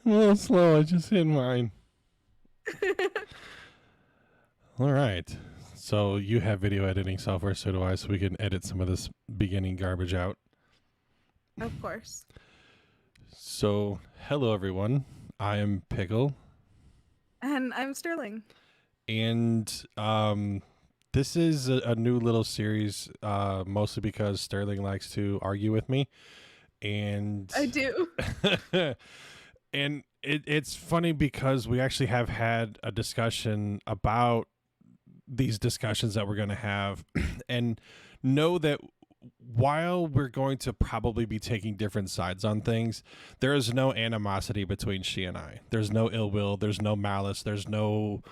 a little slow. I just hit mine. All right. So you have video editing software, so do I, so we can edit some of this beginning garbage out. Of course. So, hello everyone. I am Pickle, And I'm Sterling. and this is a new little series, mostly because Sterling likes to argue with me, and I do. and it's funny because we actually have had a discussion about these discussions that we're going to have and know that while we're going to probably be taking different sides on things, there is no animosity between she and I. There's no ill will, there's no malice, there's no,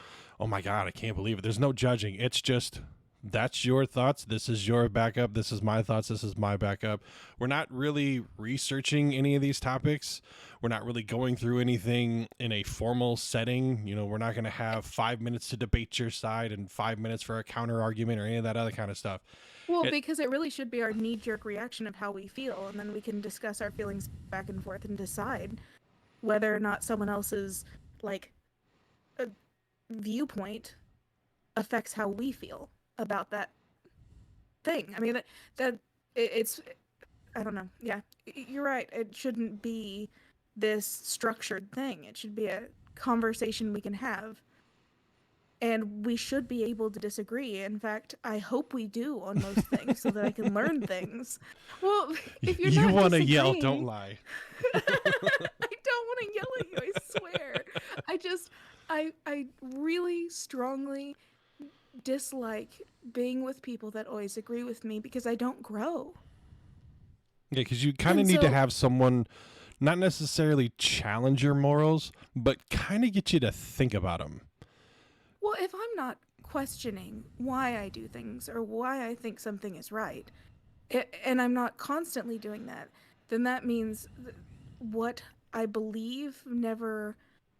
oh my god, I can't believe it, there's no judging. It's just, that's your thoughts, this is your backup, this is my thoughts, this is my backup. We're not really researching any of these topics. We're not really going through anything in a formal setting. You know, we're not going to have 5 minutes to debate your side and 5 minutes for a counter argument or any of that other kind of stuff. Well, It, because it really should be our knee-jerk reaction of how we feel, and then we can discuss our feelings back and forth and decide whether or not someone else's like a viewpoint affects how we feel about that thing. I mean it's I don't know. Yeah, you're right. It shouldn't be this structured thing. It should be a conversation we can have. And we should be able to disagree. In fact, I hope we do on most things so that I can learn things. Well, if you're you not want to yell, don't disagreeing, lie. I don't want to yell at you, I swear. I just I really strongly dislike being with people that always agree with me because I don't grow. Yeah, because you kind of And need to so, have someone not necessarily challenge your morals, but kind of get you to think about them. well, if I'm not questioning why I do things or why I think something is right, and I'm not constantly doing that, then that means what I believe never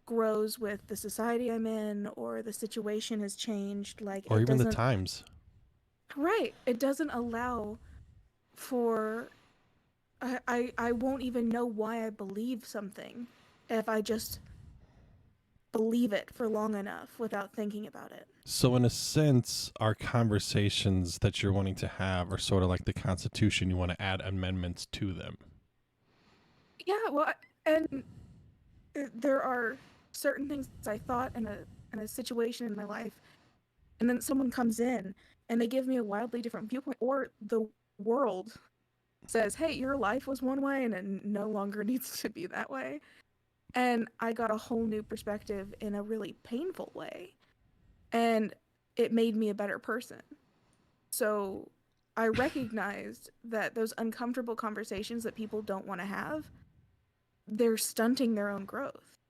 grows with the society I'm in or the situation has changed. Like Or it even the doesn't, times. right, it doesn't allow for, I won't even know why I believe something if I just believe it for long enough without thinking about it. So, in a sense, our conversations that you're wanting to have are sort of like the Constitution. You want to add amendments to them. Yeah, well, and there are certain things I thought in a situation in my life, and then someone comes in and they give me a wildly different viewpoint, or the world says, "Hey, your life was one way and it no longer needs to be that way." And I got a whole new perspective in a really painful way, and it made me a better person. So I recognized that those uncomfortable conversations that people don't want to have, they're stunting their own growth.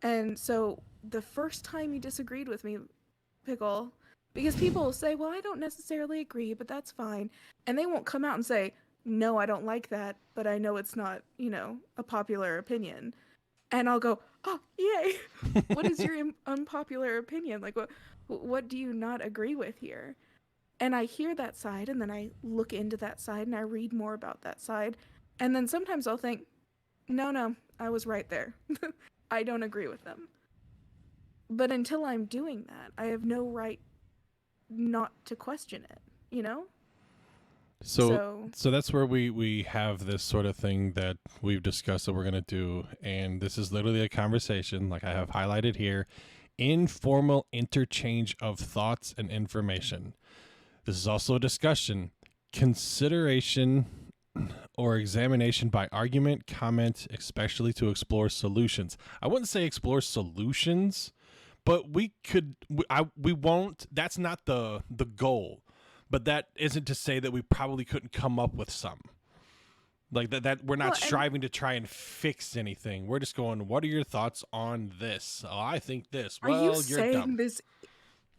And so the first time you disagreed with me, Pickle, because people will say, well, I don't necessarily agree, but that's fine. And they won't come out and say, no, I don't like that, but I know it's not, a popular opinion. And I'll go, oh, yay. What is your unpopular opinion? Like, what do you not agree with here? And I hear that side, and then I look into that side and I read more about that side. And then sometimes I'll think, no, I was right there. I don't agree with them. But until I'm doing that, I have no right not to question it, you know? So, So, so that's where we have this sort of thing that we've discussed that we're going to do. And this is literally a conversation, like I have highlighted here, informal interchange of thoughts and information. This is also a discussion, consideration, or examination by argument, comment, especially to explore solutions. I wouldn't say explore solutions, but we could. We won't. That's not the goal. But that isn't to say that we probably couldn't come up with some. Like that we're not well, and striving to try and fix anything. We're just going, what are your thoughts on this? Oh, I think this. are you Well, you're dumb. saying this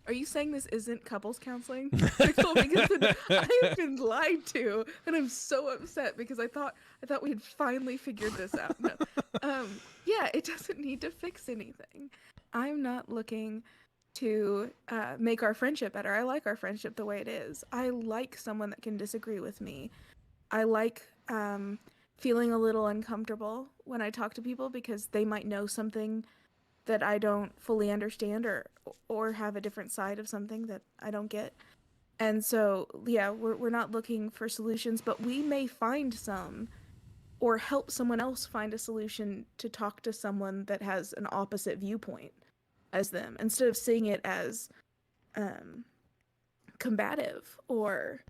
are you saying this isn't couples counseling? Pickle, because I've been lied to and I'm so upset because I thought we had finally figured this out. No. Yeah, it doesn't need to fix anything. I'm not looking to make our friendship better. I like our friendship the way it is. I like someone that can disagree with me. I like feeling a little uncomfortable when I talk to people because they might know something that I don't fully understand, or have a different side of something that I don't get. And so, yeah, we're not looking for solutions, but we may find some or help someone else find a solution to talk to someone that has an opposite viewpoint as them, instead of seeing it as um, combative or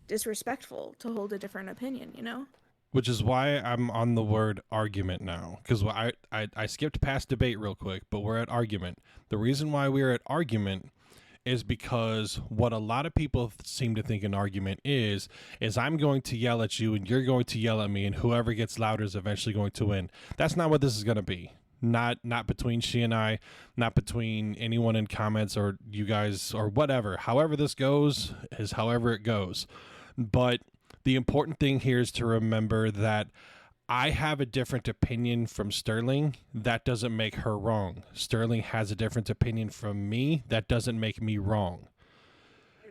disrespectful to hold a different opinion, you know? Which is why I'm on the word argument now, because I skipped past debate real quick, but we're at argument. The reason why we're at argument is because what a lot of people seem to think an argument is I'm going to yell at you and you're going to yell at me, and whoever gets louder is eventually going to win. That's not what this is going to be. Not between she and I, not between anyone in comments or you guys or whatever. However this goes is however it goes. But the important thing here is to remember that I have a different opinion from Sterling. That doesn't make her wrong. Sterling has a different opinion from me. That doesn't make me wrong.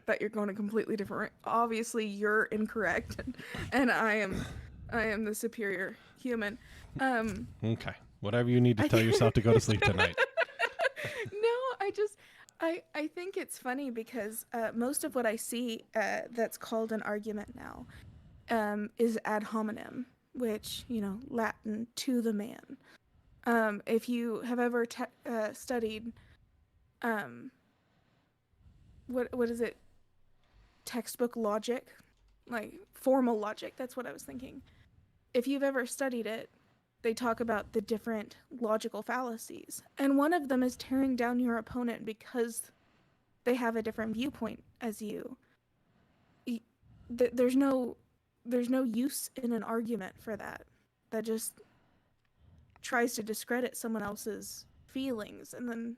That you're going a completely different. Obviously, you're incorrect, and I am the superior human. Okay. Whatever you need to I tell yourself to go to sleep tonight. No, I think it's funny because most of what I see that's called an argument now is ad hominem, which, you know, Latin to the man. If you have ever studied um, what is it, textbook logic, like formal logic, that's what I was thinking. If you've ever studied it, they talk about the different logical fallacies, and one of them is tearing down your opponent because they have a different viewpoint as you. There's no use in an argument for that. That just tries to discredit someone else's feelings, and then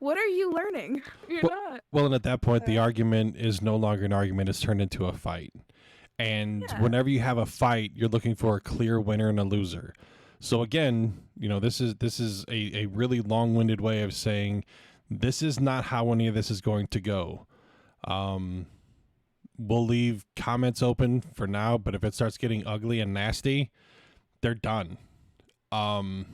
what are you learning? You're Well, not. well, and at that point, the argument is no longer an argument. It's turned into a fight. And Yeah. whenever you have a fight, you're looking for a clear winner and a loser. So again, you know, this is a really long-winded way of saying this is not how any of this is going to go. Um, we'll leave comments open for now, but if it starts getting ugly and nasty, they're done. Um,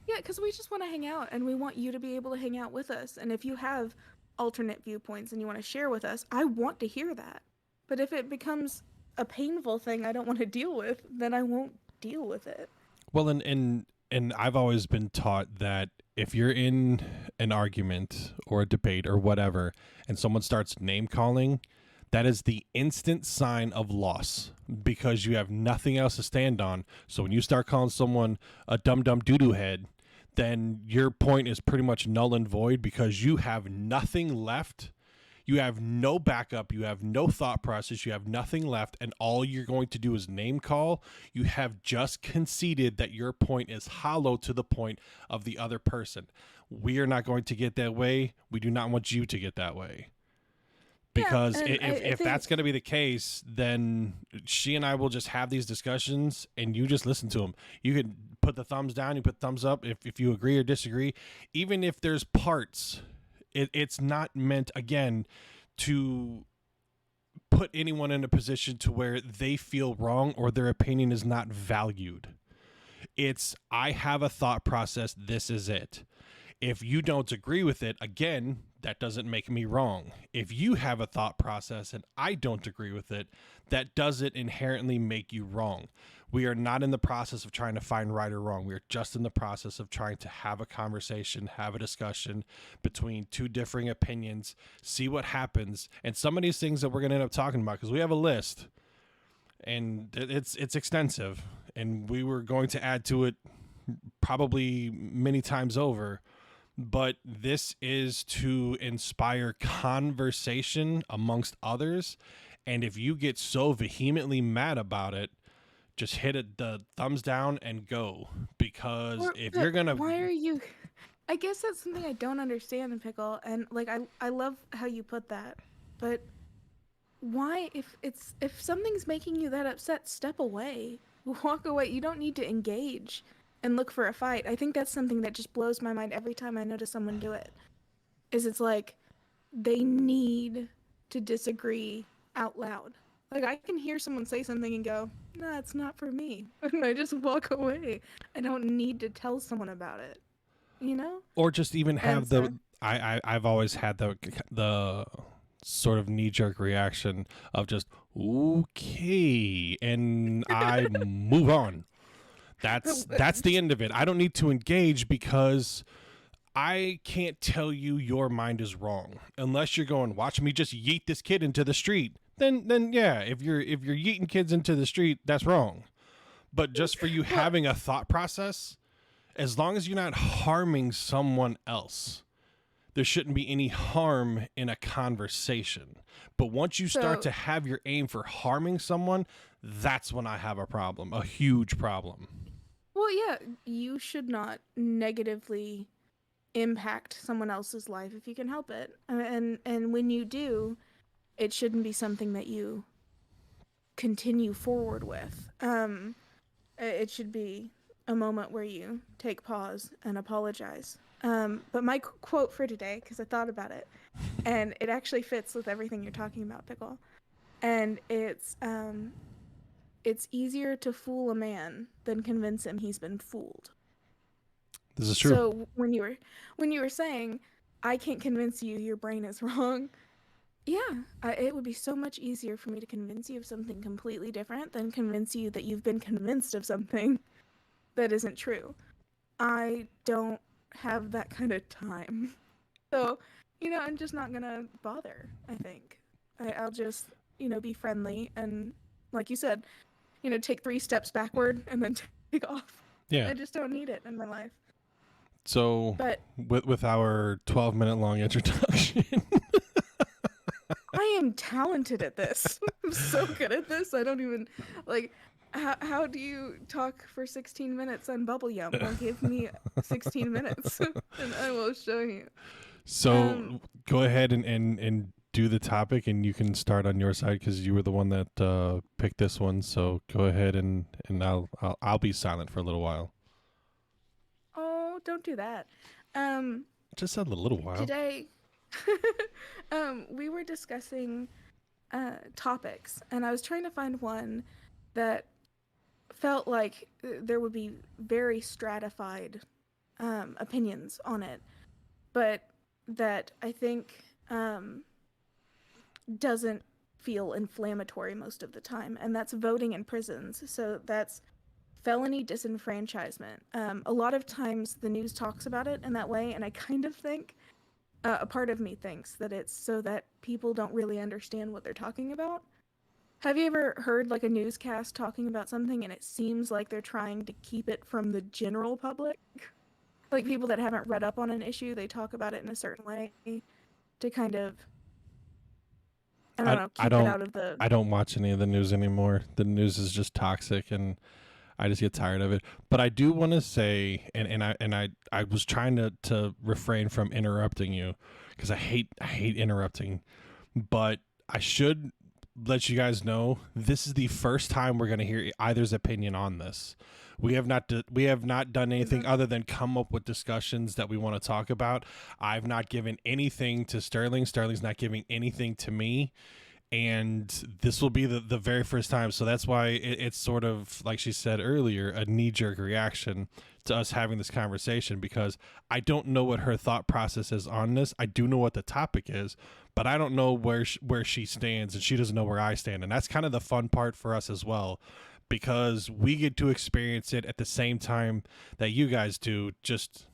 Yeah, because we just want to hang out and we want you to be able to hang out with us. And if you have alternate viewpoints and you want to share with us, I want to hear that. But if it becomes a painful thing I don't want to deal with, then I won't deal with it. well, and I've always been taught that if you're in an argument or a debate or whatever, and someone starts name calling, that is the instant sign of loss because you have nothing else to stand on. So when you start calling someone a dumb doo doo head, then your point is pretty much null and void because you have nothing left. You have no backup. You have no thought process. You have nothing left. And all you're going to do is name call. You have just conceded that your point is hollow to the point of the other person. We are not going to get that way. We do not want you to get that way. Because Yeah, and if that's going to be the case, then she and I will just have these discussions and you just listen to them. You can put the thumbs down, you put thumbs up if you agree or disagree. Even if there's parts, it's not meant, again, to put anyone in a position to where they feel wrong or their opinion is not valued. It's, I have a thought process, this is it. If you don't agree with it, again, that doesn't make me wrong. If you have a thought process and I don't agree with it, that doesn't inherently make you wrong. We are not in the process of trying to find right or wrong. We are just in the process of trying to have a conversation, have a discussion between two differing opinions, see what happens. And some of these things that we're going to end up talking about, because we have a list and it's extensive and we were going to add to it probably many times over. But this is to inspire conversation amongst others. And if you get so vehemently mad about it, just hit it the thumbs down and go. Because if you're going to... Why are you... I guess that's something I don't understand in Pickle. And, like, I love how you put that. But why, if something's making you that upset, step away. Walk away. You don't need to engage and look for a fight. I think that's something that just blows my mind every time I notice someone do it. It's like they need to disagree out loud. Like, I can hear someone say something and go, nah, it's not for me. And I just walk away. I don't need to tell someone about it, you know? Or just even And have so, I've always had the sort of knee jerk reaction of just okay, and I move on. That's the end of it. I don't need to engage because I can't tell you your mind is wrong unless you're going, watch me just yeet this kid into the street. Then yeah, if you're yeeting kids into the street, that's wrong. But just for you well, having a thought process, as long as you're not harming someone else, there shouldn't be any harm in a conversation. But once you start so, to have your aim for harming someone, that's when I have a problem, a huge problem. well, yeah, you should not negatively impact someone else's life if you can help it. And when you do, it shouldn't be something that you continue forward with. It should be a moment where you take pause and apologize. But my quote for today, because I thought about it, and it actually fits with everything you're talking about, Pickle. And it's easier to fool a man than convince him he's been fooled. This is true. So when you were saying, I can't convince you your brain is wrong, yeah, it would be so much easier for me to convince you of something completely different than convince you that you've been convinced of something that isn't true. I don't have that kind of time. So, I'm just not gonna bother, I think. I'll just, be friendly and, like you said, take 3 steps backward and then take off. Yeah. I just don't need it in my life. So But with our 12-minute long introduction, I am talented at this. I'm so good at this. I don't even like. How do you talk for 16 minutes on Bubble Yum? Well, give me 16 minutes, and I will show you. Um, so go ahead and do the topic, and you can start on your side because you were the one that picked this one. So go ahead and I'll be silent for a little while. oh, don't do that. Um, Just said a little while. Today, we were discussing topics, and I was trying to find one that felt like there would be very stratified opinions on it, but that I think doesn't feel inflammatory most of the time, and that's voting in prisons. So that's felony disenfranchisement. A lot of times the news talks about it in that way, and I kind of think a part of me thinks that it's so that people don't really understand what they're talking about. Have you ever heard like a newscast talking about something and it seems like they're trying to keep it from the general public? Like people that haven't read up on an issue, they talk about it in a certain way to kind of, I don't I know, I keep it don't out of the. I don't watch any of the news anymore. The news is just toxic, and I just get tired of it. But I do want to say, and I was trying to refrain from interrupting you because I hate interrupting, but I should let you guys know this is the first time we're going to hear either's opinion on this. We have not done anything other than come up with discussions that we want to talk about. I've not given anything to Sterling. Sterling's not giving anything to me, and this will be the very first time. So that's why it's sort of like she said earlier, a knee-jerk reaction to us having this conversation, because I don't know what her thought process is on this. I do know what the topic is, but I don't know where she stands, and she doesn't know where I stand, and that's kind of the fun part for us as well, because we get to experience it at the same time that you guys do, just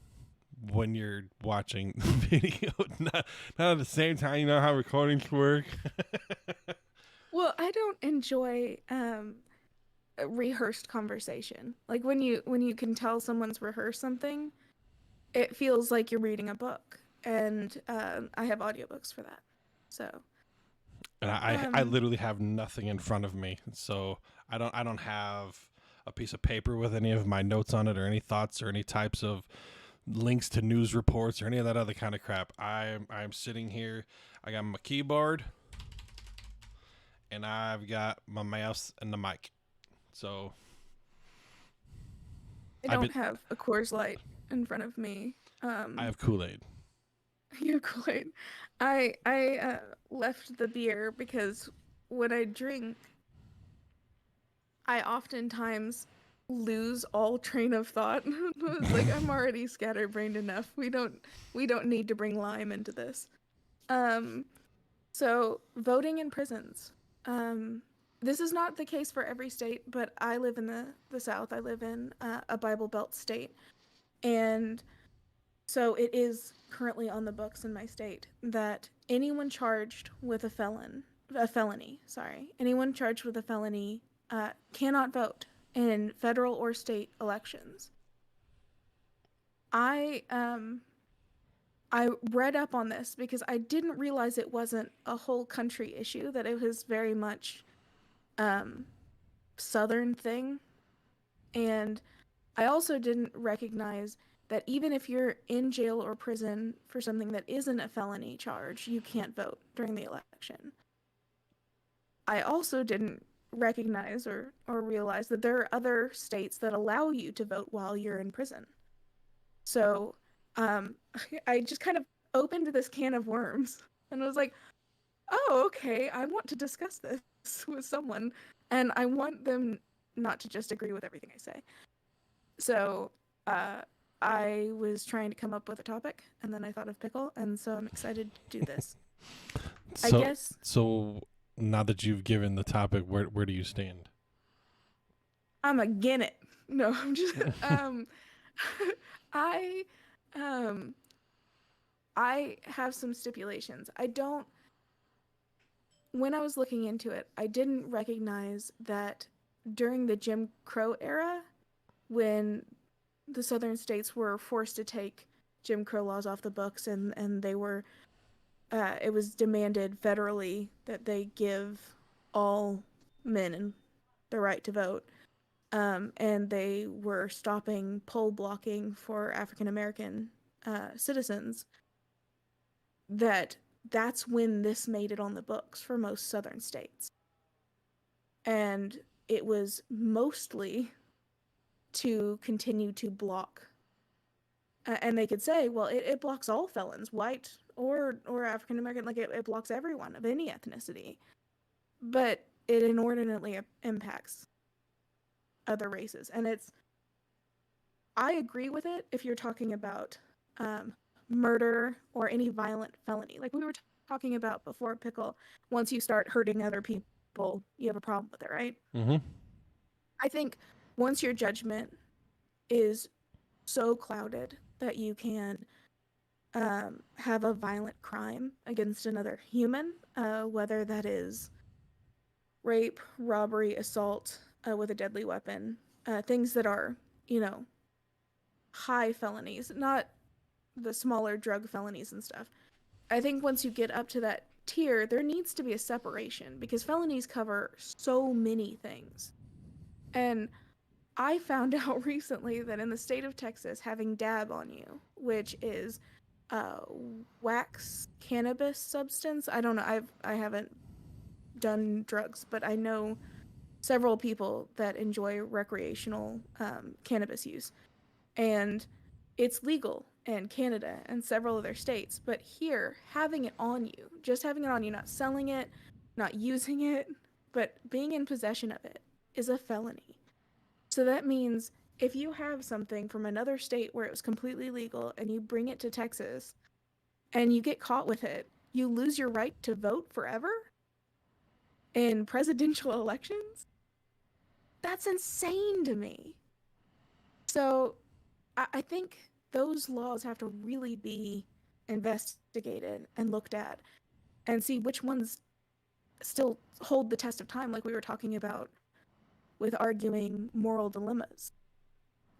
when you're watching the video, not at the same time. You know how recordings work. Well, I don't enjoy a rehearsed conversation. Like when you can tell someone's rehearsed something, it feels like you're reading a book, and I have audiobooks for that. So, And I um, literally have nothing in front of me, so I don't have a piece of paper with any of my notes on it, or any thoughts, or any types of links to news reports, or any of that other kind of crap. I'm sitting here. I got my keyboard, and I've got my mouse and the mic. So I I've don't been have a Coors Light in front of me. I have Kool-Aid. You're quite. I left the beer because when I drink I oftentimes lose all train of thought. It's like I'm already scatterbrained enough. We don't need to bring Lime into this. Um, so voting in prisons. Um, this is not the case for every state, but I live in the South. I live in a Bible Belt state, and so it is currently on the books in my state that anyone charged with a felony, sorry, anyone charged with a felony cannot vote in federal or state elections. I um I read up on this because I didn't realize it wasn't a whole country issue, that it was very much um southern thing. And I also didn't recognize that even if you're in jail or prison for something that isn't a felony charge, you can't vote during the election. I also didn't recognize or realize that there are other states that allow you to vote while you're in prison. So um, I just kind of opened this can of worms and was like, oh, okay, I want to discuss this with someone, and I want them not to just agree with everything I say. So uh, I was trying to come up with a topic, and then I thought of Pickle, and so I'm excited to do this. I So guess so now that you've given the topic, where do you stand? I'm again it. No, I'm just I um I have some stipulations. I don't When I was looking into it, I didn't recognize that during the Jim Crow era, when the southern states were forced to take Jim Crow laws off the books, and they were it was demanded federally that they give all men the right to vote. And they were stopping poll blocking for African American citizens. That's when this made it on the books for most southern states, and it was mostly to continue to block. And they could say, well, it blocks all felons, white or African American, like it blocks everyone of any ethnicity, but it inordinately impacts other races. And I agree with it if you're talking about um, murder or any violent felony, like we were talking about before, Pickle. Once you start hurting other people, you have a problem with it, right? Mm-hmm. I think once your judgment is so clouded that you can have a violent crime against another human, whether that is rape, robbery, assault with a deadly weapon, things that are, you know, high felonies, not the smaller drug felonies and stuff. I think once you get up to that tier, there needs to be a separation because felonies cover so many things. And I found out recently that in the state of Texas, having dab on you, which is a wax cannabis substance. I don't know. I haven't done drugs, but I know several people that enjoy recreational cannabis use, and it's legal in Canada and several other states. But here, having it on you, just having it on you, not selling it, not using it, but being in possession of it, is a felony. So that means if you have something from another state where it was completely legal and you bring it to Texas and you get caught with it, you lose your right to vote forever in presidential elections? That's insane to me. So I think those laws have to really be investigated and looked at and see which ones still hold the test of time, like we were talking about with arguing moral dilemmas.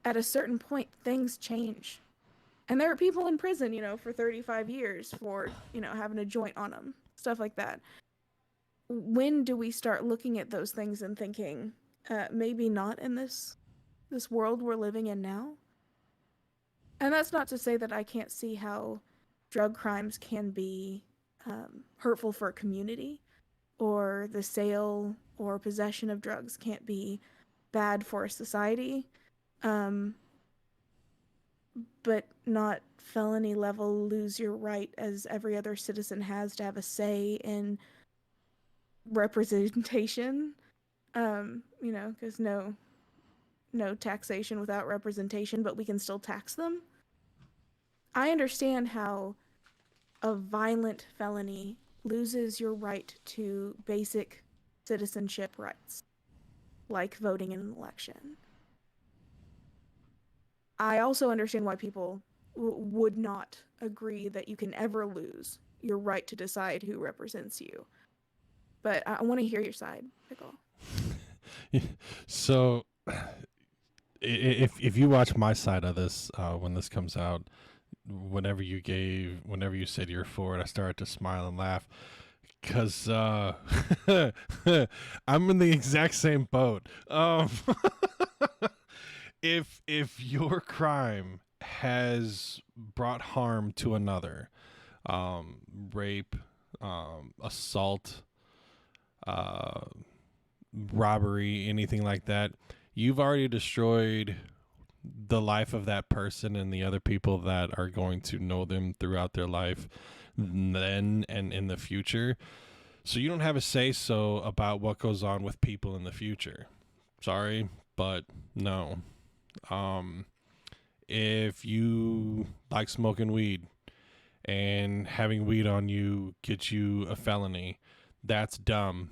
At a certain point, things change. And there are people in prison, for 35 years for, having a joint on them, stuff like that. When do we start looking at those things and thinking, maybe not in this world we're living in now? And that's not to say that I can't see how drug crimes can be hurtful for a community, or the sale or possession of drugs can't be bad for a society. Um, but not felony level lose your right as every other citizen has to have a say in representation. because no taxation without representation, but we can still tax them. I understand how a violent felony loses your right to basic citizenship rights, like voting in an election. I also understand why people would not agree that you can ever lose your right to decide who represents you. But I want to hear your side, Pickle. So, if you watch my side of this when this comes out, whenever you said you're for it, I started to smile and laugh because I'm in the exact same boat. If your crime has brought harm to another, rape, assault, uh, robbery, anything like that, you've already destroyed the life of that person and the other people that are going to know them throughout their life then and in the future. So you don't have a say so about what goes on with people in the future. Sorry, but no. Um, if you like smoking weed and having weed on you gets you a felony, that's dumb.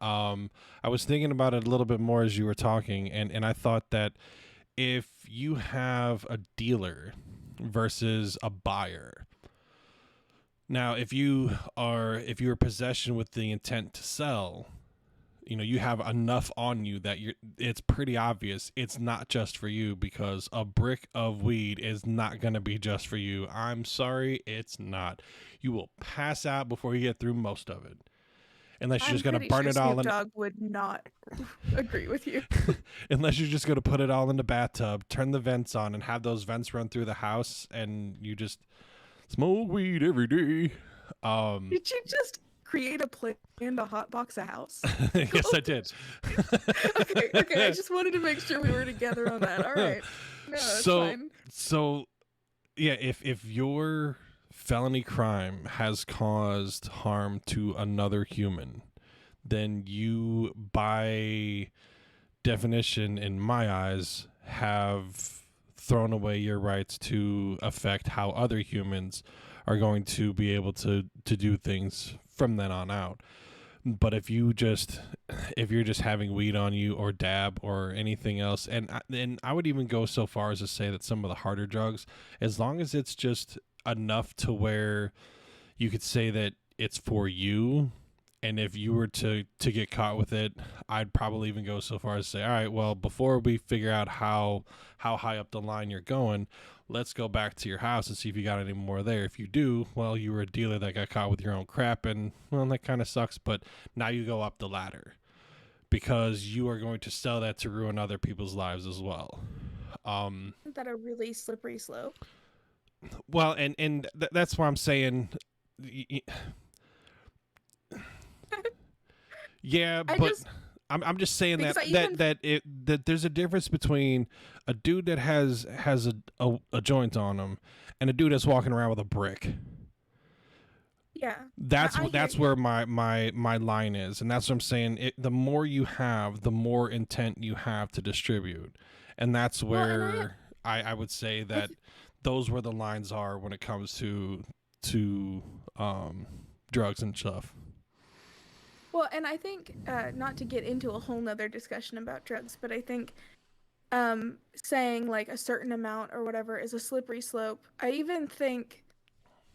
I was thinking about it a little bit more as you were talking, and I thought that if you have a dealer versus a buyer, now if you are possession with the intent to sell, you have enough on you that it's pretty obvious it's not just for you, because a brick of weed is not going to be just for you. I'm sorry, it's not. You will pass out before you get through most of it. Unless you're just going to burn it all Snoop in. Dogg would not agree with you. Unless you're just going to put it all in the bathtub, turn the vents on, and have those vents run through the house, and you just smoke weed every day. Did you just create a plan to hotbox a house? Yes, I did. Okay. I just wanted to make sure we were together on that. All right. No, that's fine. So, yeah, if your felony crime has caused harm to another human, then you, by definition, in my eyes, have thrown away your rights to affect how other humans are going to be able to do things from then on out. But if you're just having weed on you or dab or anything else, and I would even go so far as to say that some of the harder drugs, as long as it's just enough to where you could say that it's for you, and if you were to get caught with it, I'd probably even go so far as to say, all right, well, before we figure out how high up the line you're going, let's go back to your house and see if you got any more there. If you do, well, you were a dealer that got caught with your own crap, and, well, that kind of sucks, but now you go up the ladder because you are going to sell that to ruin other people's lives as well. Isn't that a really slippery slope? Well, and that's why I'm saying, yeah, I'm just saying that there's a difference between a dude that has a joint on him and a dude that's walking around with a brick. Yeah, that's where my line is, and that's what I'm saying. The more you have, the more intent you have to distribute, and that's where I would say that those where the lines are when it comes to drugs and stuff. Well, and I think, not to get into a whole nother discussion about drugs, but I think saying like a certain amount or whatever is a slippery slope. I even think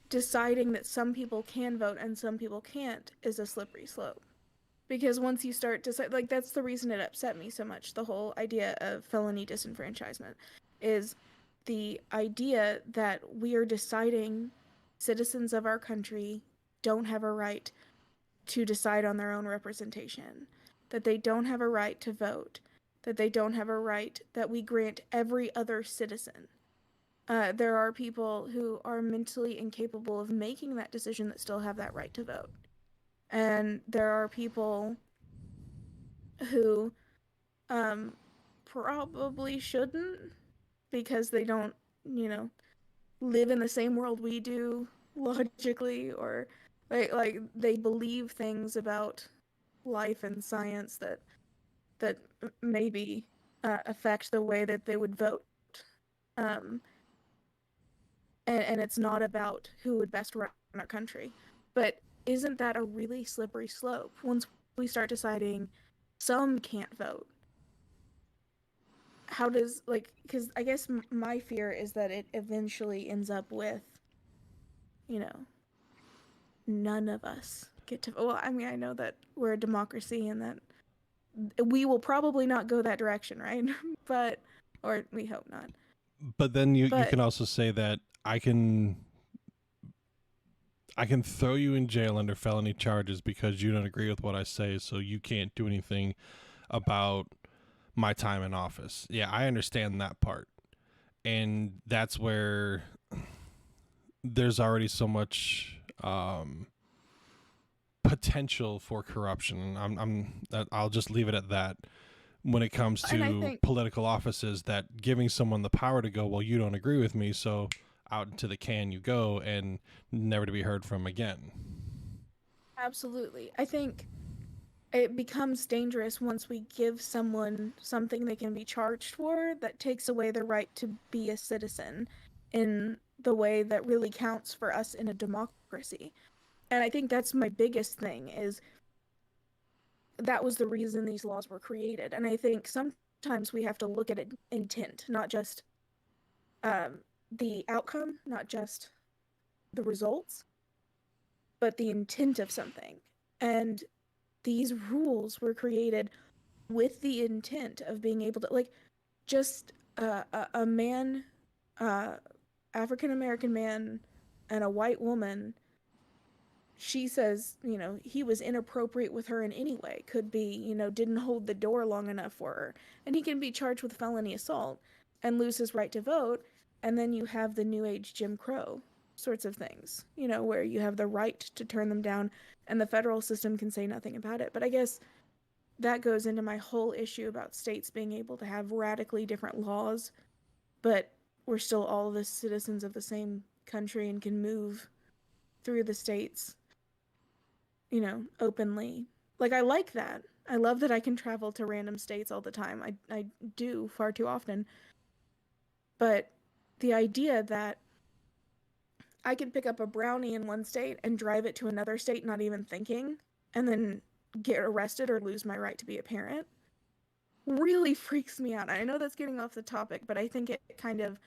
deciding that some people can vote and some people can't is a slippery slope. Because once you start decide, like, that's the reason it upset me so much, the whole idea of felony disenfranchisement, is the idea that we are deciding citizens of our country don't have a right to decide on their own representation, that they don't have a right to vote, that they don't have a right that we grant every other citizen. There are people who are mentally incapable of making that decision that still have that right to vote. And there are people who probably shouldn't, because they don't, live in the same world we do logically, or like they believe things about life and science that that maybe affect the way that they would vote. Um, and it's not about who would best run our country. But isn't that a really slippery slope once we start deciding some can't vote? How does, like, because I guess my fear is that it eventually ends up with, you know, none of us get to, well, I mean, I know that we're a democracy and that we will probably not go that direction, right? But, or we hope not. But then you But can also say that I can throw you in jail under felony charges because you don't agree with what I say, so you can't do anything about my time in office. Yeah, I understand that part. And that's where there's already so much potential for corruption. I'll just leave it at that. When it comes and I to think political offices, that giving someone the power to go, well, you don't agree with me, so out into the can you go, and never to be heard from again. absolutely. I think it becomes dangerous once we give someone something they can be charged for that takes away their right to be a citizen in the way that really counts for us in a democracy. And I think that's my biggest thing is that was the reason these laws were created. And I think sometimes we have to look at it, intent, not just the outcome, not just the results, but the intent of something. And these rules were created with the intent of being able to, like, just a man, uh, African American man, and a white woman. She says, he was inappropriate with her in any way. Could be, didn't hold the door long enough for her. And he can be charged with felony assault and lose his right to vote. And then you have the new age Jim Crow sorts of things, where you have the right to turn them down and the federal system can say nothing about it. But I guess that goes into my whole issue about states being able to have radically different laws, but we're still all the citizens of the same country and can move through the states, openly. Like, I like that. I love that I can travel to random states all the time. I do far too often. But the idea that I can pick up a brownie in one state and drive it to another state not even thinking, and then get arrested or lose my right to be a parent really freaks me out. I know that's getting off the topic, but I think it kind of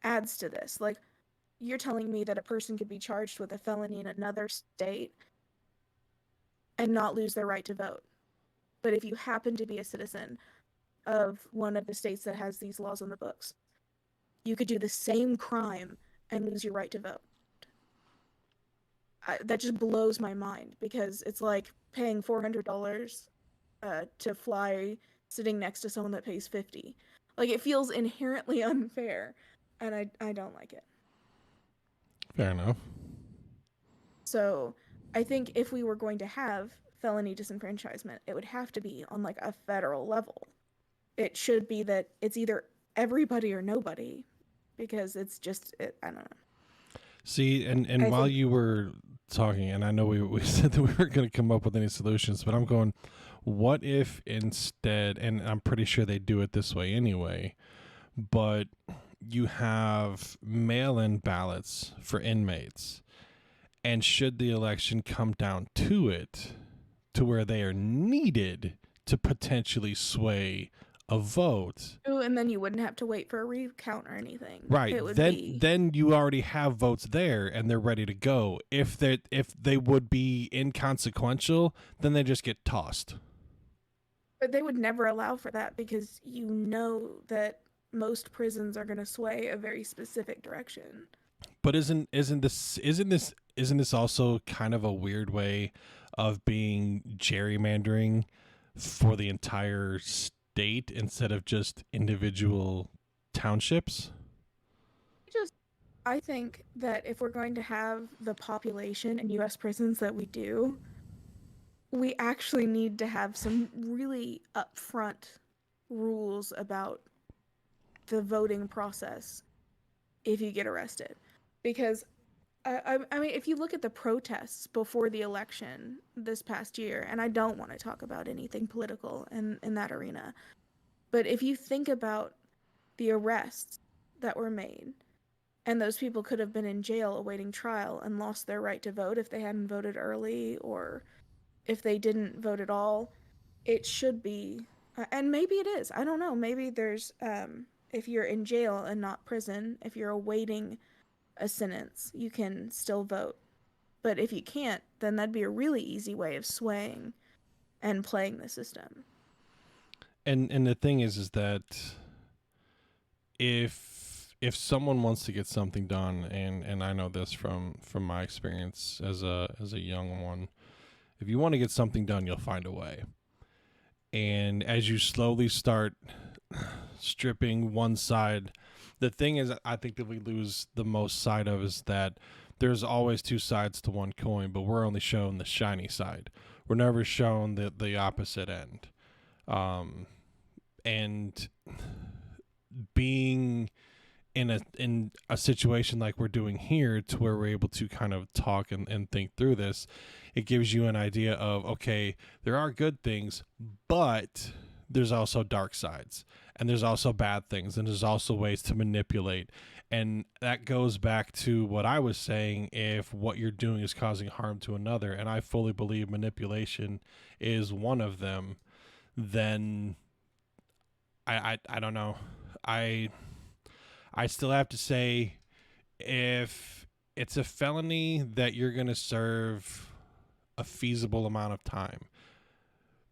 adds to this. Like, you're telling me that a person could be charged with a felony in another state and not lose their right to vote. But if you happen to be a citizen of one of the states that has these laws on the books, you could do the same crime and lose your right to vote. That just blows my mind because it's like paying $400 to fly sitting next to someone that pays 50. Like, it feels inherently unfair, and I don't like it. Fair enough. So I think if we were going to have felony disenfranchisement, it would have to be on like a federal level. It should be that it's either everybody or nobody, because it's just I don't know. See, and I while think you were talking, and I know we said that we weren't going to come up with any solutions, but I'm going, what if instead, and I'm pretty sure they do it this way anyway, but you have mail-in ballots for inmates, and should the election come down to it, to where they are needed to potentially sway a vote, oh, and then you wouldn't have to wait for a recount or anything. right, It would then be, then you already have votes there and they're ready to go. If they would be inconsequential, then they just get tossed. but they would never allow for that because that most prisons are going to sway a very specific direction. But isn't this also kind of a weird way of being gerrymandering for the entire state instead of just individual townships? Just, I think that if we're going to have the population in US prisons that we do, we actually need to have some really upfront rules about the voting process if you get arrested. Because I mean, if you look at the protests before the election this past year, and I don't want to talk about anything political in that arena, but if you think about the arrests that were made, and those people could have been in jail awaiting trial and lost their right to vote if they hadn't voted early or if they didn't vote at all, it should be, and maybe it is. I don't know. Maybe there's, if you're in jail and not prison, if you're awaiting a sentence, you can still vote. But if you can't, then that'd be a really easy way of swaying and playing the system. And the thing is that if someone wants to get something done, and I know this from my experience as a young one, if you want to get something done, you'll find a way. And as you slowly start stripping one side, the thing is, I think that we lose the most sight of is that there's always two sides to one coin, but we're only shown the shiny side. We're never shown the opposite end. And being in a situation like we're doing here, to where we're able to kind of talk and think through this, it gives you an idea of, okay, there are good things, but there's also dark sides, and there's also bad things, and there's also ways to manipulate. And that goes back to what I was saying: if what you're doing is causing harm to another, and I fully believe manipulation is one of them, then I don't know. I still have to say, if it's a felony, that you're going to serve a feasible amount of time,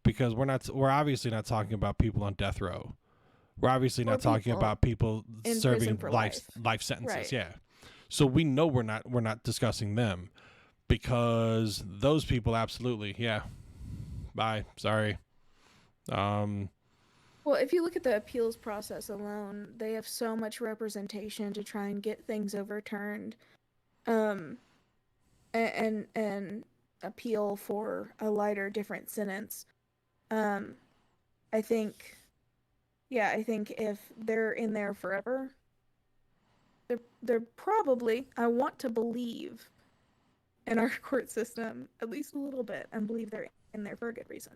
because we're obviously not talking about people on death row. We're obviously not talking about people serving life sentences. Right. Yeah. So we know we're not discussing them, because those people absolutely, yeah. Bye. Sorry. Well, if you look at the appeals process alone, they have so much representation to try and get things overturned, and appeal for a lighter, different sentence. I think if they're in there forever, they're probably, I want to believe in our court system at least a little bit, and believe they're in there for a good reason.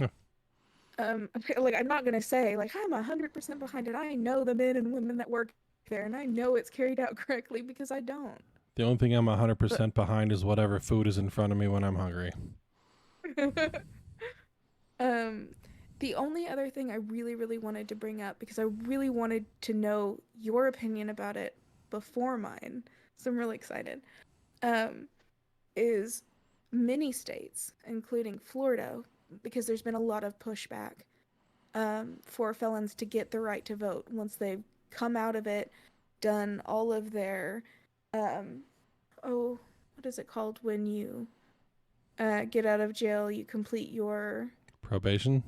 Yeah. Like, I'm not gonna say like I'm 100% behind it. I know the men and women that work there, and I know it's carried out correctly, because I don't. The only thing I'm 100% behind is whatever food is in front of me when I'm hungry. The only other thing I really, really wanted to bring up, because I really wanted to know your opinion about it before mine, so I'm really excited, is many states, including Florida, because there's been a lot of pushback for felons to get the right to vote once they've come out of it, done all of their, what is it called when you get out of jail, you complete your... Probation?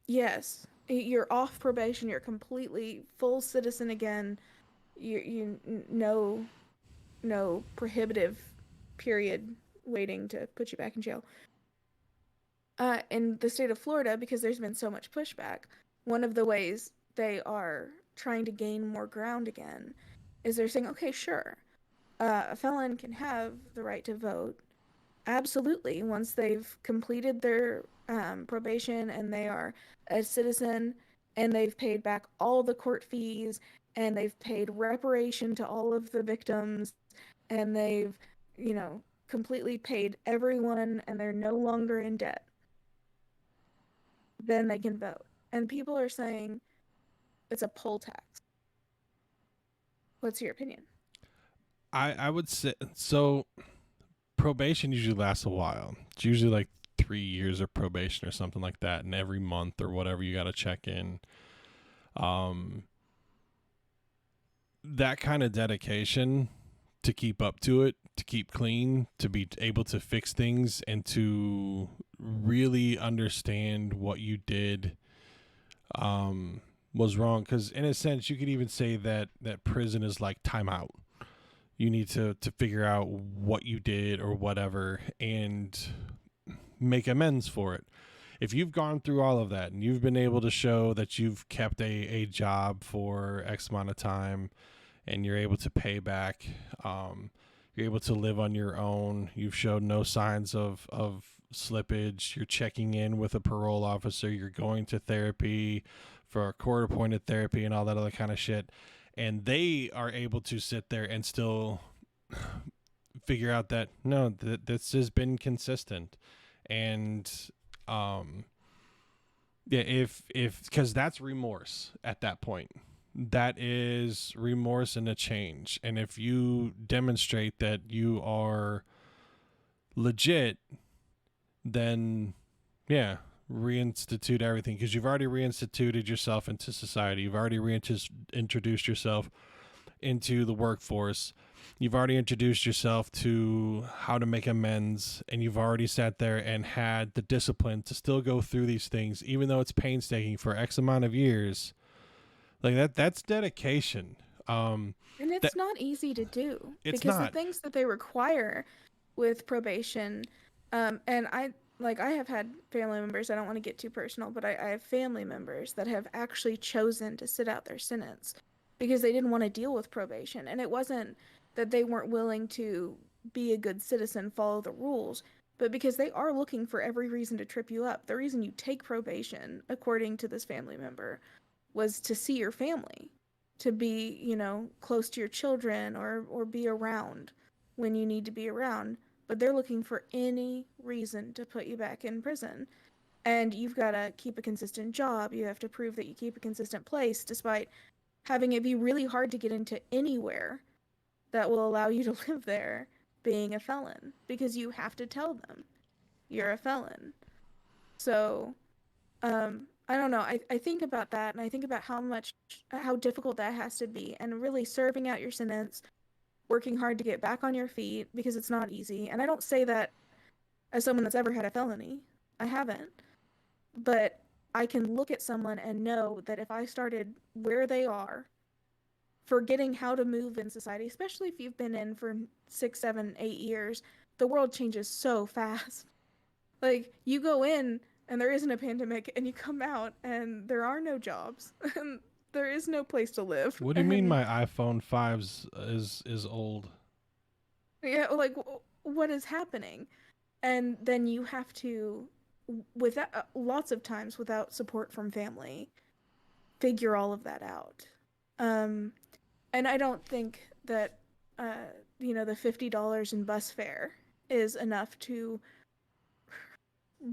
Yes. You're off probation, you're completely full citizen again, you no prohibitive period waiting to put you back in jail. In the state of Florida, because there's been so much pushback, one of the ways they are trying to gain more ground again is they're saying, okay, sure, a felon can have the right to vote, absolutely, once they've completed their probation and they are a citizen, and they've paid back all the court fees, and they've paid reparation to all of the victims, and they've, completely paid everyone, and they're no longer in debt. Then they can vote. And people are saying it's a poll tax. What's your opinion? I would say, so probation usually lasts a while. It's usually like 3 years of probation or something like that, and every month or whatever you got to check in. That kind of dedication to keep up to it, to keep clean, to be able to fix things, and to really understand what you did was wrong. Because in a sense, you could even say that prison is like timeout. You need to figure out what you did or whatever and make amends for it. If you've gone through all of that and you've been able to show that you've kept a job for X amount of time, and you're able to pay back You're able to live on your own. You've showed no signs of slippage. You're checking in with a parole officer. You're going to therapy for a court appointed therapy and all that other kind of shit. And they are able to sit there and still figure out that no, this has been consistent. And um yeah, if because that's remorse at that point. That is remorse and a change. And if you demonstrate that you are legit, then yeah, reinstitute everything, because you've already reinstituted yourself into society. You've already reintroduced yourself into the workforce. You've already introduced yourself to how to make amends, and you've already sat there and had the discipline to still go through these things, even though it's painstaking for X amount of years. Like that's dedication. And That it's not easy to do it's because the not. things that they require with probation, and I have had family members, I don't want to get too personal, but I have family members that have actually chosen to sit out their sentence because they didn't want to deal with probation. And it wasn't that they weren't willing to be a good citizen, follow the rules, but because they are looking for every reason to trip you up. The reason you take probation, according to this family member, was to see your family, to be, close to your children or be around when you need to be around. But they're looking for any reason to put you back in prison. And you've got to keep a consistent job. You have to prove that you keep a consistent place despite having it be really hard to get into anywhere that will allow you to live there being a felon because you have to tell them you're a felon. So I don't know. I think about that and I think about how difficult that has to be, and really serving out your sentence, working hard to get back on your feet because it's not easy. And I don't say that as someone that's ever had a felony. I haven't. But I can look at someone and know that if I started where they are, forgetting how to move in society, especially if you've been in for 6, 7, 8 years, the world changes so fast. Like, you go in and there isn't a pandemic, and you come out and there are no jobs, and there is no place to live. What do you mean And my iPhone 5's is old? yeah, like, what is happening? And then you have to, without lots of times without support from family, figure all of that out. Um, and I don't think that, uh, the $50 in bus fare is enough to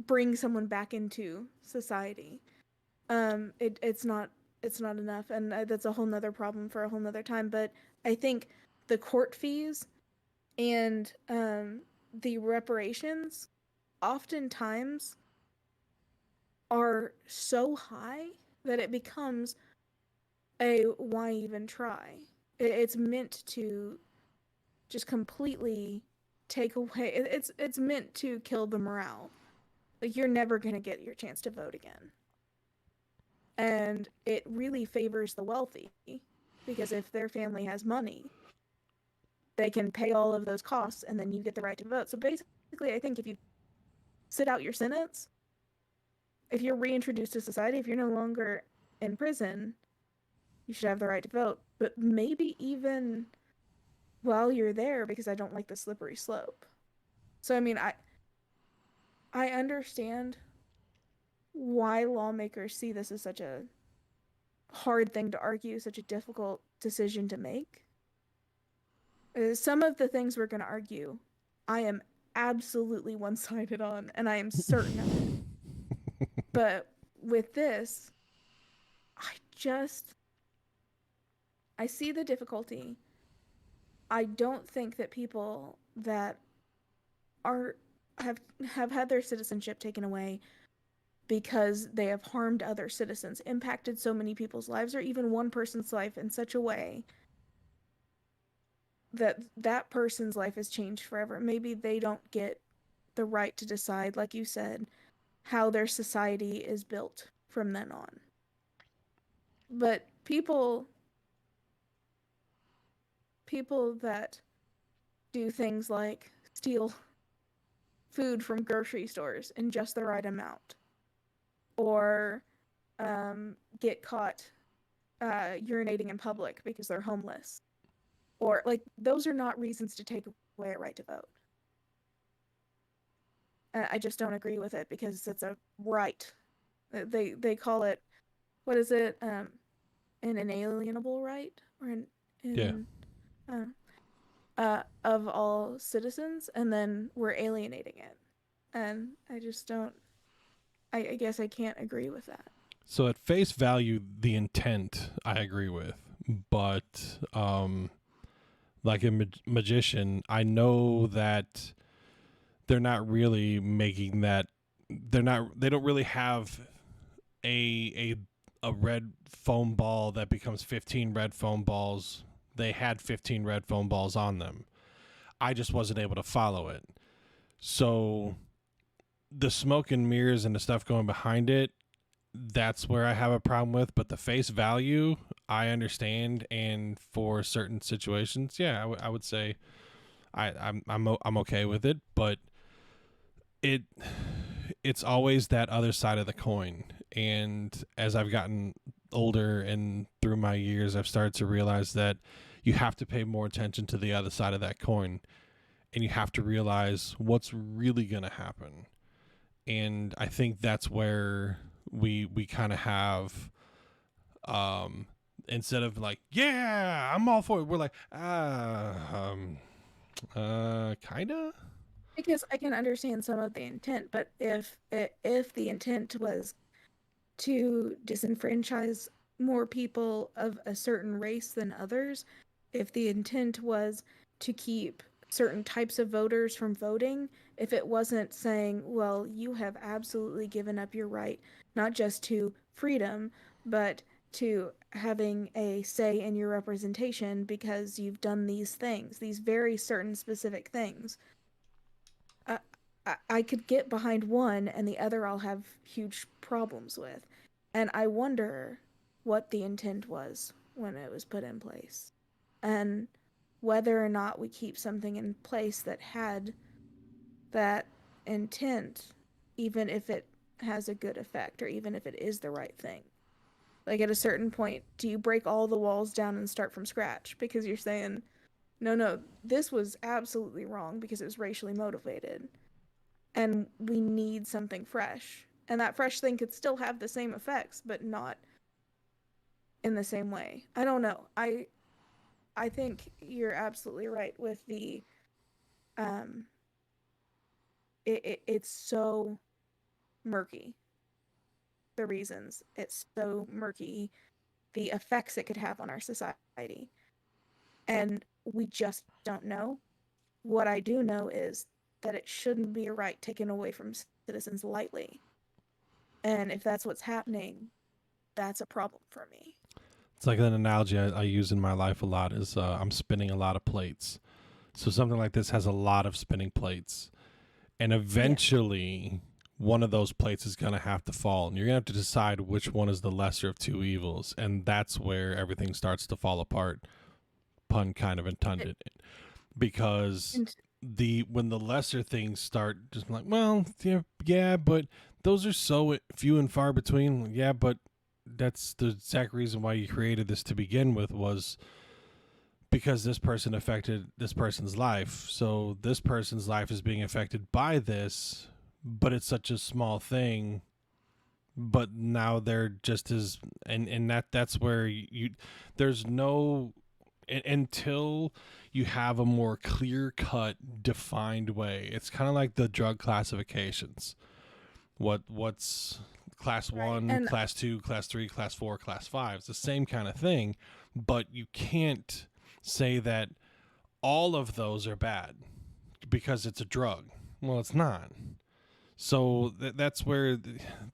bring someone back into society. It's not enough, and that's a whole nother problem for a whole nother time. But I think the court fees and the reparations oftentimes are so high that it becomes a why even try. It's meant to just completely take away. It's meant to kill the morale. Like, you're never gonna get your chance to vote again. And it really favors the wealthy because if their family has money, they can pay all of those costs and then you get the right to vote. So basically, I think if you sit out your sentence, if you're reintroduced to society, if you're no longer in prison, you should have the right to vote. But maybe even while you're there, because I don't like the slippery slope. So I mean, I understand why lawmakers see this as such a hard thing to argue, such a difficult decision to make. Some of the things we're going to argue, I am absolutely one-sided on, and I am certain of it. But with this, I see the difficulty. I don't think that people that are have had their citizenship taken away because they have harmed other citizens, impacted so many people's lives, or even one person's life in such a way that that person's life has changed forever. Maybe they don't get the right to decide, like you said, how their society is built from then on. But people that do things like steal food from grocery stores in just the right amount, or get caught urinating in public because they're homeless, or like, those are not reasons to take away a right to vote. I just don't agree with it because it's a right. They call it, what is it? An inalienable right, or Yeah. in uh, of all citizens, and then we're alienating it, and I just don't. I guess I can't agree with that. So at face value, the intent I agree with, but like a magician, I know that they're not really making that. They're not. They don't really have a a red foam ball that becomes 15 red foam balls. They had 15 red foam balls on them. I just wasn't able to follow it. So the smoke and mirrors and the stuff going behind it, that's where I have a problem with. But the face value, I understand, and for certain situations, yeah, I would say I'm okay with it. But it it's always that other side of the coin. And as I've gotten older and through my years, I've started to realize that you have to pay more attention to the other side of that coin, and you have to realize what's really going to happen. And I think that's where we kind of have, instead of like, yeah, I'm all for it, we're like, kind of. Because I can understand some of the intent, but if the intent was to disenfranchise more people of a certain race than others, if the intent was to keep certain types of voters from voting, if it wasn't saying, well, you have absolutely given up your right not just to freedom, but to having a say in your representation because you've done these things, these very certain specific things. I, I could get behind one and the other I'll have huge problems with. And I wonder what the intent was when it was put in place. And whether or not we keep something in place that had that intent, even if it has a good effect or even if it is the right thing. Like at a certain point, do you break all the walls down and start from scratch because you're saying, no, no, this was absolutely wrong because it was racially motivated and we need something fresh. And that fresh thing could still have the same effects, but not in the same way. I don't know. I think you're absolutely right with the um it's so murky, the reasons. It's so murky, the effects it could have on our society. And we just don't know. What I do know is that it shouldn't be a right taken away from citizens lightly. And if that's what's happening, that's a problem for me. It's like an analogy I use in my life a lot is I'm spinning a lot of plates. So something like this has a lot of spinning plates. And Yeah. eventually, one of those plates is going to have to fall. And you're going to have to decide which one is the lesser of two evils. And that's where everything starts to fall apart. Pun kind of intended. Because And when the lesser things start just like, well, yeah, but those are so few and far between. Yeah, but that's the exact reason why you created this to begin with, was because this person affected this person's life. So this person's life is being affected by this, but it's such a small thing. But now they're just as, and that's where there's no, until you have a more clear cut defined way. It's kind of like the drug classifications. What's class right. 1, And class 2, class 3, class 4, class 5? It's the same kind of thing, but you can't say that all of those are bad because it's a drug. Well, it's not. So that's where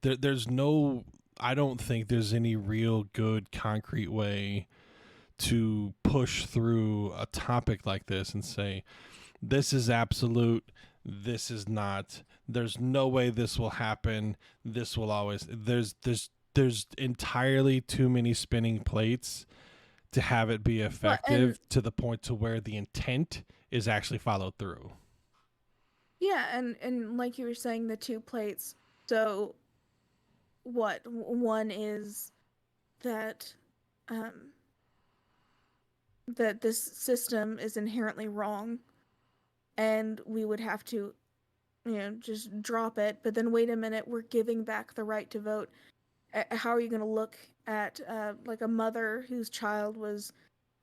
there's no, I don't think there's any real good concrete way to push through a topic like this and say, this is absolute, this is not, there's no way this will happen, this will always, there's entirely too many spinning plates to have it be well, and effective to the point to where the intent is actually followed through. yeah, and like you were saying, the two plates. So what? One is that um that this system is inherently wrong, and we would have to, just drop it. But then wait a minute, we're giving back the right to vote. How are you going to look at like a mother whose child was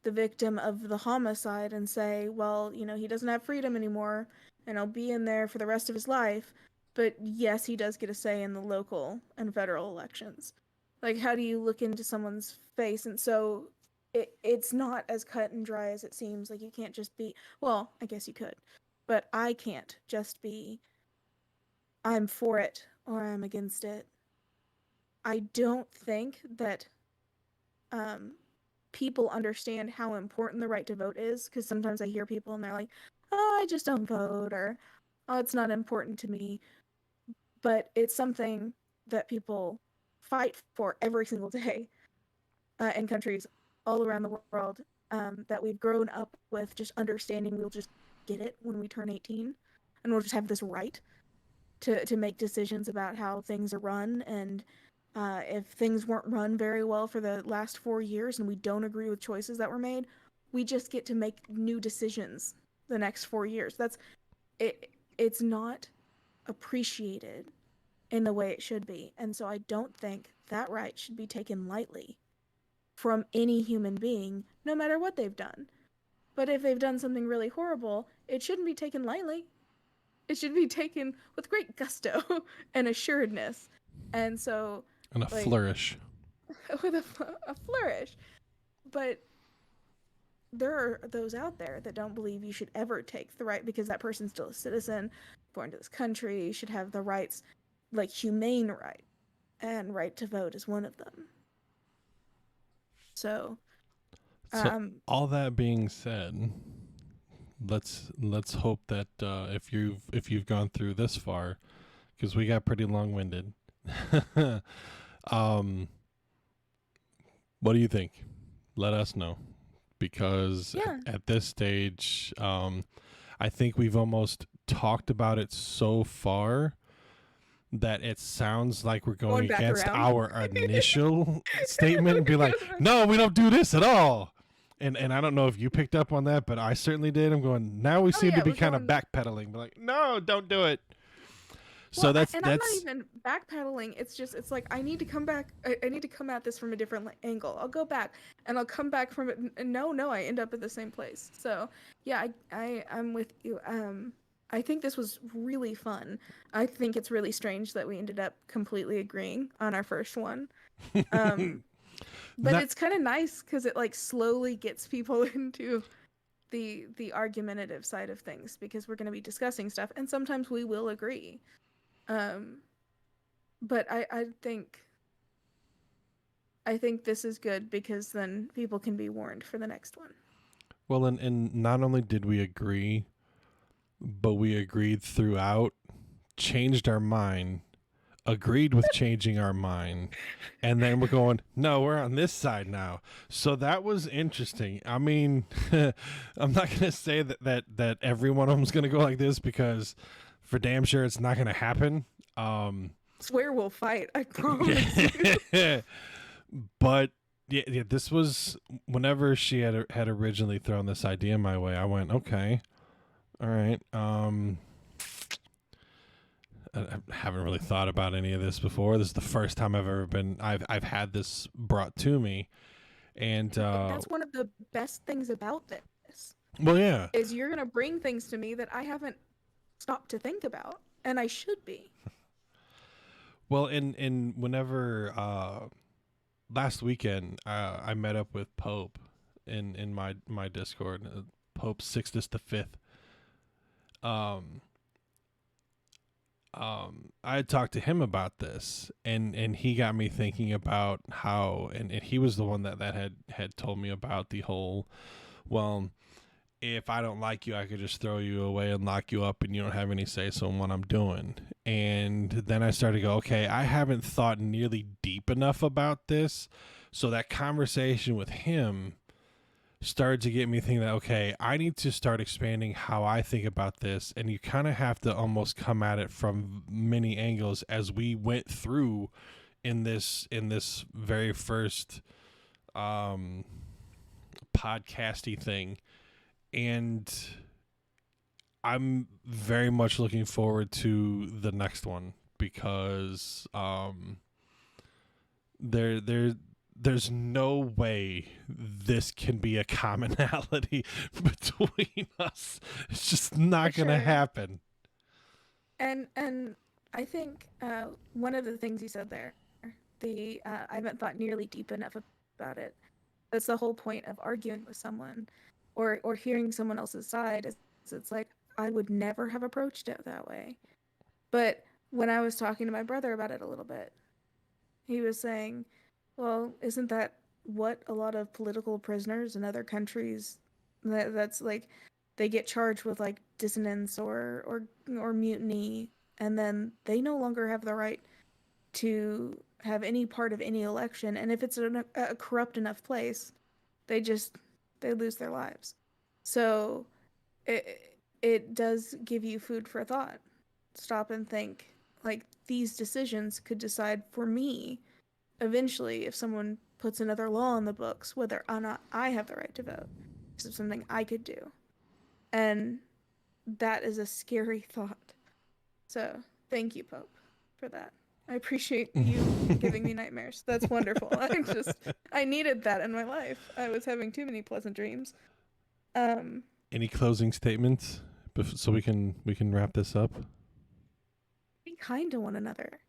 the victim of the homicide and say, well, he doesn't have freedom anymore and he'll be in there for the rest of his life. But yes, he does get a say in the local and federal elections. Like, how do you look into someone's face? And so it's not as cut and dry as it seems. Like, you can't just be, well, I guess you could, but I can't just be, I'm for it or I'm against it. I don't think that people understand how important the right to vote is, because sometimes I hear people and they're like, oh, I just don't vote, or oh, it's not important to me. But it's something that people fight for every single day in countries all around the world, that we've grown up with, just understanding we'll just get it when we turn 18 and we'll just have this right to make decisions about how things are run. And if things weren't run very well for the last 4 years and we don't agree with choices that were made, we just get to make new decisions the next 4 years. That's it. It's not appreciated in the way it should be. And so I don't think that right should be taken lightly from any human being, no matter what they've done. But if they've done something really horrible, it shouldn't be taken lightly. It should be taken with great gusto and assuredness. And so, And a flourish. With a flourish. But there are those out there that don't believe you should ever take the right, because that person's still a citizen, born to this country, should have the rights, like humane right, and right to vote is one of them. So all that being said, let's hope that if you've gone through this far, because we got pretty long-winded. What do you think? Let us know, because at this stage, I think we've almost talked about it so far that it sounds like we're going against our initial statement and be like, no, we don't do this at all. And I don't know if you picked up on that, but I certainly did. I'm going, now we seem to be kind of backpedaling. But like, no, don't do it. So I'm not even backpedaling. It's like I need to come back. I need to come at this from a different angle. I'll go back and I'll come back from it. And no, I end up at the same place. So yeah, I'm with you. I think this was really fun. I think it's really strange that we ended up completely agreeing on our first one. But it's kind of nice because it like slowly gets people into the argumentative side of things, because we're going to be discussing stuff and sometimes we will agree. But I think this is good, because then people can be warned for the next one. Well, and not only did we agree, but we agreed throughout, changed our mind, agreed with changing our mind, and then we're going, no, we're on this side now. So that was interesting. I mean, I'm not going to say that every one of them is going to go like this, because for damn sure it's not going to happen. Swear we'll fight, I promise you. But yeah, this was, whenever she had originally thrown this idea my way, I went, okay, all right. I haven't really thought about any of this before. This is the first time I've had this brought to me, and that's one of the best things about this. Well, yeah, is you're gonna bring things to me that I haven't stopped to think about, and I should be. Well, and whenever last weekend I met up with Pope in my Discord, Pope Sixtus V. I had talked to him about this, and he got me thinking about how, and he was the one that had told me about the whole, well, if I don't like you, I could just throw you away and lock you up and you don't have any say so in what I'm doing. And then I started to go, okay, I haven't thought nearly deep enough about this. So that conversation with him started to get me thinking that, okay, I need to start expanding how I think about this. And you kind of have to almost come at it from many angles, as we went through in this very first podcasty thing. And I'm very much looking forward to the next one because there's no way this can be a commonality between us. It's just not For gonna sure. happen. And I think one of the things you said there, the I haven't thought nearly deep enough about it. That's the whole point of arguing with someone, or hearing someone else's side. Is it's like I would never have approached it that way. But when I was talking to my brother about it a little bit, he was saying, "Well, isn't that what a lot of political prisoners in other countries that's like they get charged with like dissonance or mutiny and then they no longer have the right to have any part of any election and if it's a corrupt enough place, they just they lose their lives." So it does give you food for thought. Stop and think like these decisions could decide for me eventually if someone puts another law in the books whether or not I have the right to vote. This is something I could do. And that is a scary thought. So thank you, Pope, for that. I appreciate you giving me nightmares. That's wonderful. I needed that in my life. I was having too many pleasant dreams. Any closing statements so we can wrap this up? Be kind to one another.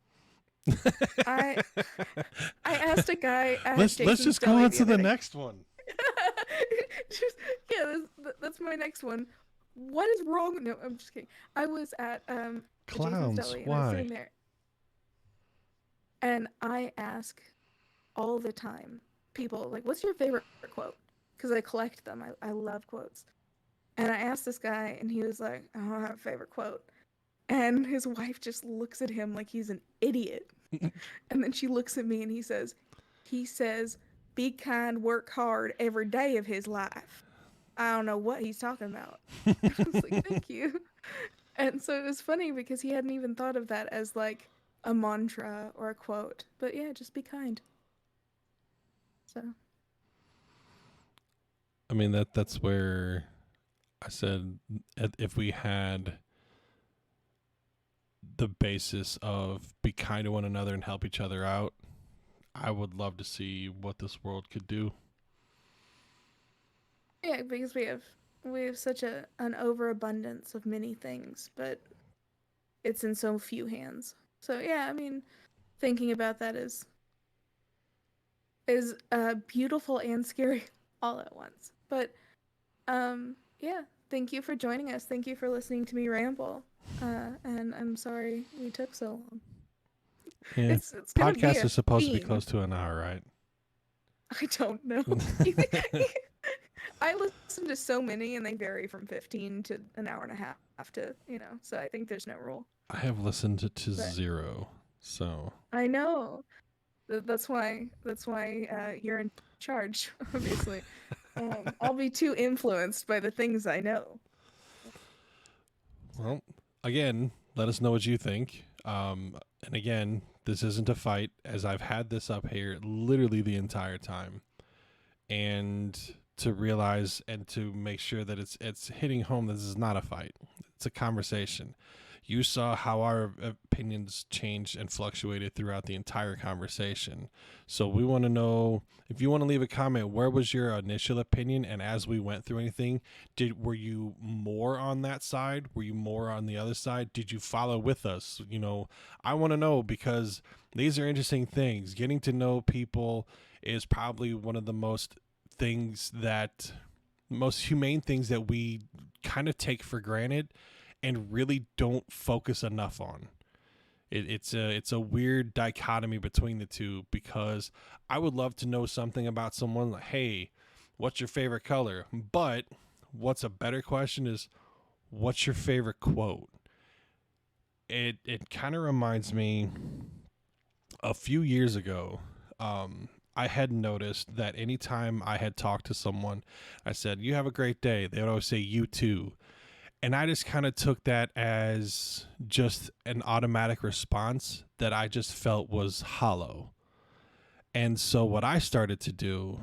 I asked a guy at let's just go on to the next one. That's my next one. What is wrong? No, I'm just kidding. I was at Clowns. Jason's Deli, and I was Why? sitting there, and I ask all the time people like, "What's your favorite quote?" Because I collect them. I love quotes. And I asked this guy, and he was like, "I don't have a favorite quote." And his wife just looks at him like he's an idiot. And then she looks at me, and he says, "Be kind, work hard every day of his life." I don't know what he's talking about. I was like, thank you. And so it was funny because he hadn't even thought of that as like a mantra or a quote. But yeah, just be kind. So I mean that's where I said if we had the basis of be kind to one another and help each other out, I would love to see what this world could do. yeah, because we have such an overabundance of many things, but it's in so few hands. So yeah, I mean, thinking about that is beautiful and scary all at once. But yeah, thank you for joining us. Thank you for listening to me ramble. And I'm sorry we took so long. Yeah. It's gonna be Podcasts a are supposed to be theme. close to an hour, right? I don't know. I listen to so many, and they vary from 15 to an hour and a half to So I think there's no rule. I have listened to But 0, so I know that's why you're in charge. Obviously, I'll be too influenced by the things I know. well, again, let us know what you think. And again, this isn't a fight, as I've had this up here literally the entire time, and to realize and to make sure that it's hitting home that this is not a fight. It's a conversation. You saw how our opinions changed and fluctuated throughout the entire conversation. So we want to know, if you want to leave a comment, where was your initial opinion? And as we went through anything, were you more on that side? Were you more on the other side? Did you follow with us? I want to know, because these are interesting things. Getting to know people is probably one of the most humane things that we kind of take for granted and really don't focus enough on. It's a weird dichotomy between the two, because I would love to know something about someone like, hey, what's your favorite color? But what's a better question is, what's your favorite quote? It kind of reminds me, a few years ago, I had noticed that anytime I had talked to someone, I said, "You have a great day." They would always say, "You too." And I just kind of took that as just an automatic response that I just felt was hollow. And so what I started to do,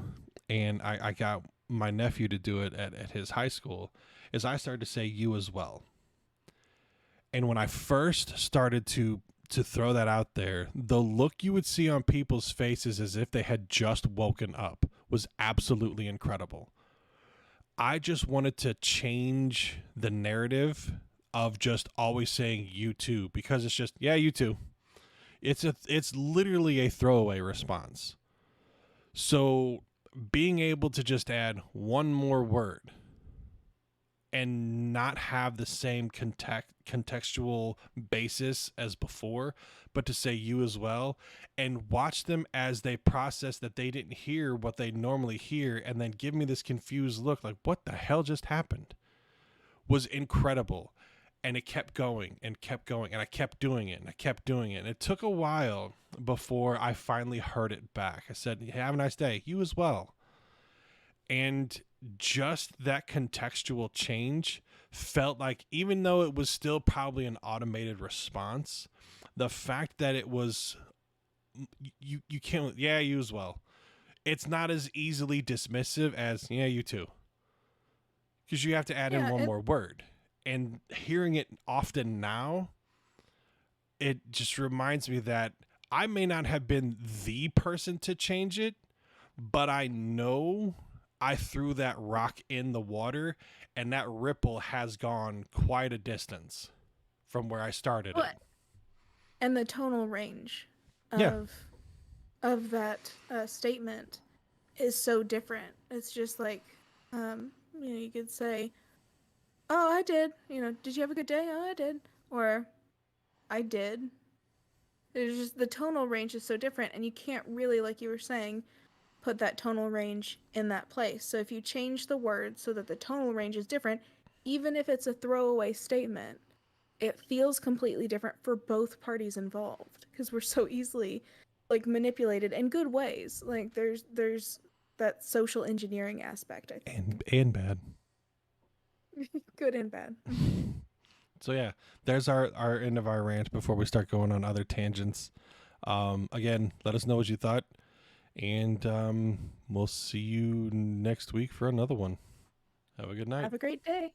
and I got my nephew to do it at his high school, is I started to say "you" as well. And when I first started to throw that out there, the look you would see on people's faces as if they had just woken up was absolutely incredible. I just wanted to change the narrative of just always saying you too, because it's just, yeah, you too. It's literally a throwaway response. So being able to just add one more word and not have the same contextual basis as before, but to say you as well, and watch them as they process that they didn't hear what they normally hear, and then give me this confused look like, what the hell just happened, was incredible. And it kept going and kept going, and I kept doing it and I kept doing it. And it took a while before I finally heard it back. I said, hey, have a nice day. You as well. And just that contextual change felt like, even though it was still probably an automated response, the fact that it was, you can't, yeah, you as well. It's not as easily dismissive as, yeah, you too. Because you have to add in Yeah, one more word. And hearing it often now, it just reminds me that I may not have been the person to change it, but I know I threw that rock in the water, and that ripple has gone quite a distance from where I started it. well, and the tonal range Yeah. of that statement is so different. It's just like, you could say, "Oh, I did." "Did you have a good day?" "Oh, I did." Or, "I did." There's just the tonal range is so different, and you can't really, like you were saying, put that tonal range in that place. So if you change the word so that the tonal range is different, even if it's a throwaway statement, it feels completely different for both parties involved, because we're so easily like manipulated in good ways. Like there's that social engineering aspect, I think. And bad. Good and bad. So yeah, there's our end of our rant before we start going on other tangents. Again, let us know what you thought, and we'll see you next week for another one. Have a good night. Have a great day.